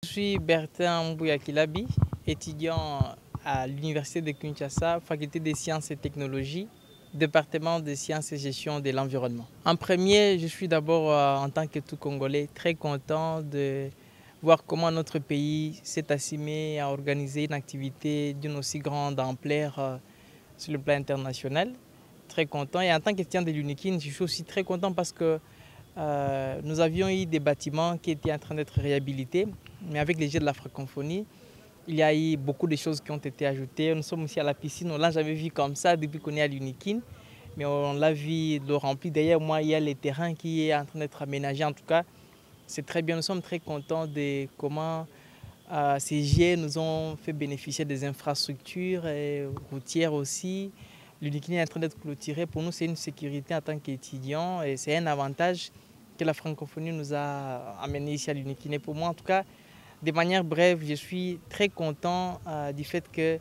Je suis Bertin Mbouyakilabi, étudiant à l'Université de Kinshasa, faculté des sciences et technologies, département des sciences et gestion de l'environnement. En premier, je suis d'abord, en tant que tout Congolais, très content de voir comment notre pays s'est assimé à organiser une activité d'une aussi grande ampleur sur le plan international. Très content. Et en tant qu'étudiant de l'UNIKIN, je suis aussi très content parce que nous avions eu des bâtiments qui étaient en train d'être réhabilités, mais avec les Jeux de la francophonie, il y a eu beaucoup de choses qui ont été ajoutées. Nous sommes aussi à la piscine, on ne l'a jamais vu comme ça depuis qu'on est à l'UNIKIN, mais on l'a vu le rempli. Derrière moi, il y a le terrain qui est en train d'être aménagé. En tout cas, c'est très bien. Nous sommes très contents de comment ces Jeux nous ont fait bénéficier des infrastructures routières aussi. L'UNIKIN est en train d'être clôturé. Pour nous, c'est une sécurité en tant qu'étudiants et c'est un avantage que la francophonie nous a amené ici à l'UNIKIN. Et pour moi, en tout cas, de manière brève, je suis très content du fait que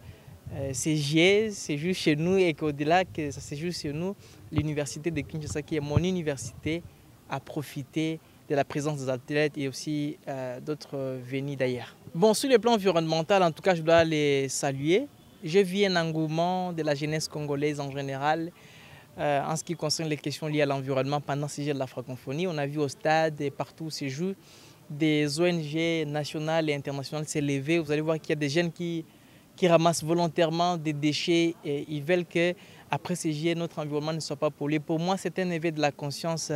ces JE se jouent chez nous et qu'au-delà que ça se joue chez nous, l'université de Kinshasa, qui est mon université, a profité de la présence des athlètes et aussi d'autres venus d'ailleurs. Bon, sur le plan environnemental, en tout cas, je dois les saluer. Je vis un engouement de la jeunesse congolaise en général en ce qui concerne les questions liées à l'environnement pendant ces Jeux de la francophonie. On a vu au stade et partout où se joue des ONG nationales et internationales s'élever. Vous allez voir qu'il y a des jeunes qui ramassent volontairement des déchets et ils veulent qu'après ces Jeux, notre environnement ne soit pas pollué. Pour moi, c'est un éveil de la conscience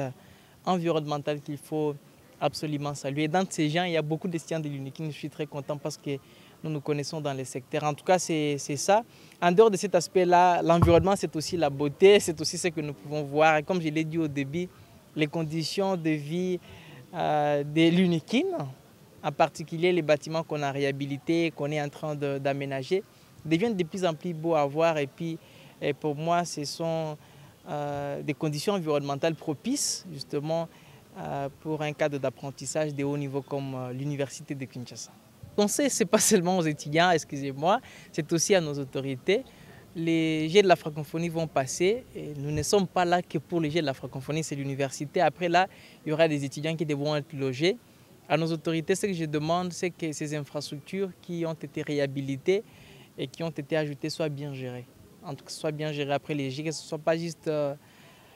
environnementale qu'il faut absolument saluer. Dans ces gens, il y a beaucoup d'étudiants de l'UNIKIN. Je suis très content parce que nous nous connaissons dans les secteurs. En tout cas, c'est ça. En dehors de cet aspect-là, l'environnement, c'est aussi la beauté, c'est aussi ce que nous pouvons voir. Et comme je l'ai dit au début, les conditions de vie de l'UNIKIN, en particulier les bâtiments qu'on a réhabilités, qu'on est en train d'aménager, deviennent de plus en plus beaux à voir. Et puis, pour moi, ce sont des conditions environnementales propices, justement, pour un cadre d'apprentissage de haut niveau comme l'Université de Kinshasa. On sait, ce n'est pas seulement aux étudiants, excusez-moi, c'est aussi à nos autorités. Les Jeux de la francophonie vont passer et nous ne sommes pas là que pour les Jeux de la francophonie, c'est l'université. Après là, il y aura des étudiants qui devront être logés. À nos autorités, ce que je demande, c'est que ces infrastructures qui ont été réhabilitées et qui ont été ajoutées soient bien gérées. En tout cas, soient bien gérées après les Jeux, que ce ne soit pas juste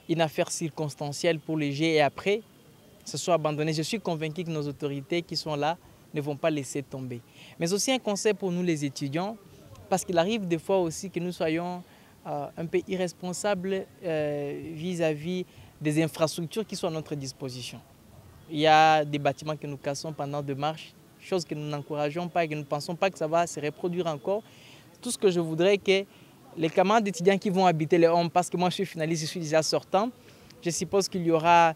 une affaire circonstancielle pour les Jeux et après, ce soit abandonné. Je suis convaincu que nos autorités qui sont là ne vont pas laisser tomber. Mais aussi un conseil pour nous les étudiants, parce qu'il arrive des fois aussi que nous soyons un peu irresponsables vis-à-vis des infrastructures qui sont à notre disposition. Il y a des bâtiments que nous cassons pendant des marches, chose que nous n'encourageons pas et que nous ne pensons pas que ça va se reproduire encore. Tout ce que je voudrais que les camarades d'étudiants qui vont habiter les hommes, parce que moi je suis finaliste, je suis déjà sortant, je suppose qu'il y aura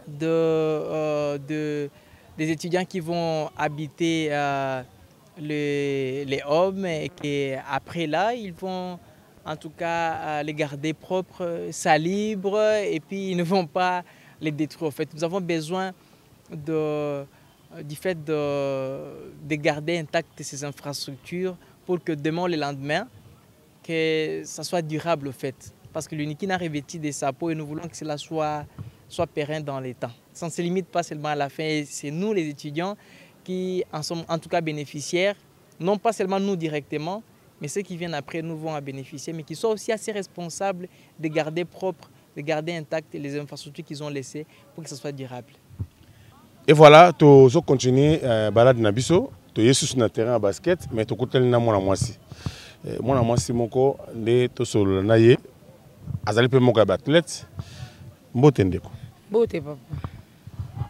des étudiants qui vont habiter les hommes et qu'après là, ils vont en tout cas les garder propres, salibres et puis ils ne vont pas les détruire. En fait, nous avons besoin du fait de garder intactes ces infrastructures pour que demain, le lendemain, que ça soit durable en fait. Parce que l'UNIKIN a revêtu des sapots et nous voulons que cela soit pérenne dans les temps. Ça ne se limite pas seulement à la fin, c'est nous les étudiants qui en sommes en tout cas bénéficiaires, non pas seulement nous directement, mais ceux qui viennent après nous vont en bénéficier, mais qui soient aussi assez responsables de garder propre, de garder intactes les infrastructures qu'ils ont laissées pour que ce soit durable. Et voilà, tu vas continuer à balade Nabiso, tu es sur le terrain à basket, mais tu as na mwana mwasi. Mwana mwasi moko nde to solo na ye, azali pe moko ba athlète, mbote ndeko. Mbote papa.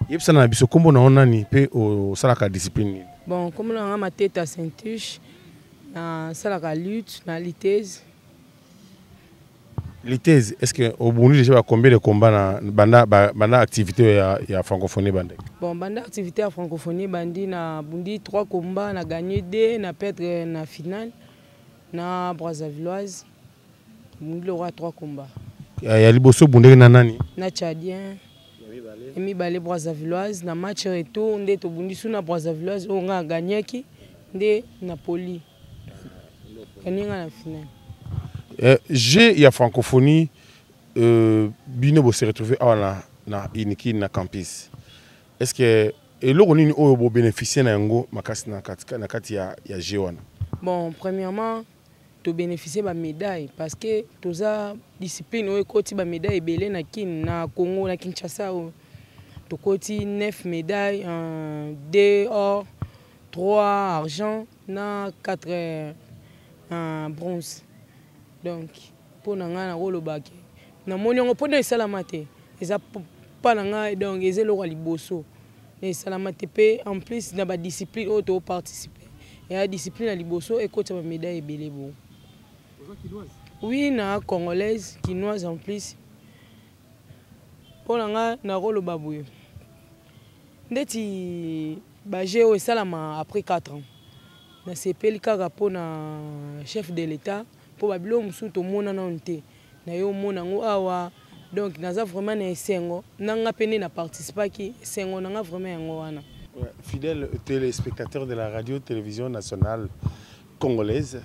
Yebisa na biso kombo na onani pe o salaka discipline. Bon, comme on a ma tête à Saint-Tuche, na salaka lutte, na litese. Litese, est-ce que au Burundi déjà combien de combats na banda activité ya francophonie bande? Bon, banda activité à francophonie bandi na bundi 3 combats, na gagné 2, na perdre na finale, na Brazzavilloise. Bundi le roi 3 combats. Ya liboso bundeki na nani? Na Tchadien. Emi balé Brazzavilloise na match retour ndé to bundi sous na Brazzavilloise on a gagné qui ndé Napoli. Kaninga na finale. J'ai ya francophonie bino bo se retrouver na UNIKIN na campus. Est-ce que Et là, on a bénéficié de la Géo. Bon, premièrement, tu bénéficier de la médaille parce que tu as discipline où tu as médaille belé na Congo na Kinshasa tu as 9 médailles, 2 or, 3 argent, na 4 bronze. Donc pour nanga na rolo baki. Na moni on pona salamate. Eza pas nanga donc ezelo ko liboso. Et salamate pe en plus na ba discipline où tu participer. Et la discipline à liboso et coach ma médaille et belé bon. Oui, na congolaise, quinoise en plus. Pour nga na rolo babouye. Ndeti bagé au salama après 4 ans. Na CP kaka pour na chef de l'état pour babilo musu to mona na onté. Na yo mona ngo awa donc naza vraiment na esengo nanga pene na participer ki esengo nanga vraiment yango wana. Fidèles téléspectateurs de la radio-télévision nationale congolaise,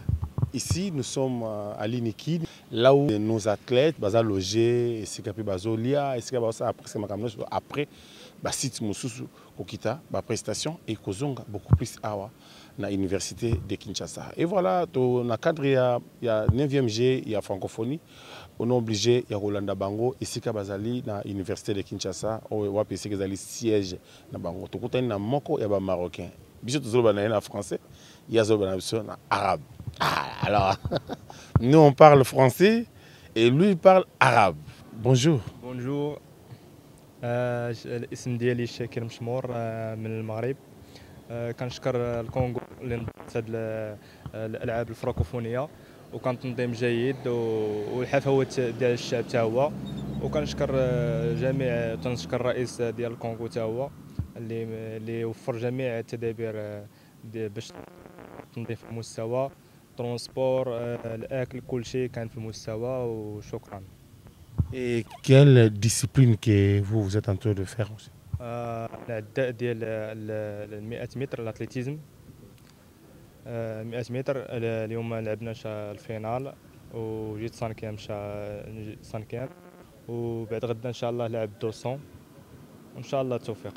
ici nous sommes à l'Iniki, là où nos athlètes sont logés, après site Moussousou Kokita, prestation et Kozonga beaucoup plus awa na l'université de Kinshasa. Et voilà, dans le cadre il y a 9e G, il y a francophonie. On est obligé, il y a Rolanda Bango, ici Bazali, dans l'université de Kinshasa, où il y a siège na Bango. Tout il y a Moko, il y a Marocain. Bisous tous les français, il y a des arabe. Alors, nous on parle français et lui il parle arabe. Bonjour. Bonjour. الاسم ديالي شاكر مشمور من المغرب. كنشكر الكونغو اللي نظمت هاد الالعاب الفرنكوفونيه وكان تنظيم جيد والحفاوات ديال الشعب حتى هو وكنشكر جميع تنشكر الرئيس ديال الكونغو حتى هو اللي وفر جميع التدابير باش التنظيم في المستوى ترونسبور الاكل كل شيء كان في المستوى وشكرا. Et quelle discipline que vous êtes en train de faire aussi? العداء ديال 100 متر الاتليتيزم 100 متر اليوم لعبنا الفينال وجيت سانكيام وبعد غدا ان شاء الله لعب 200 وان شاء الله التوفيق.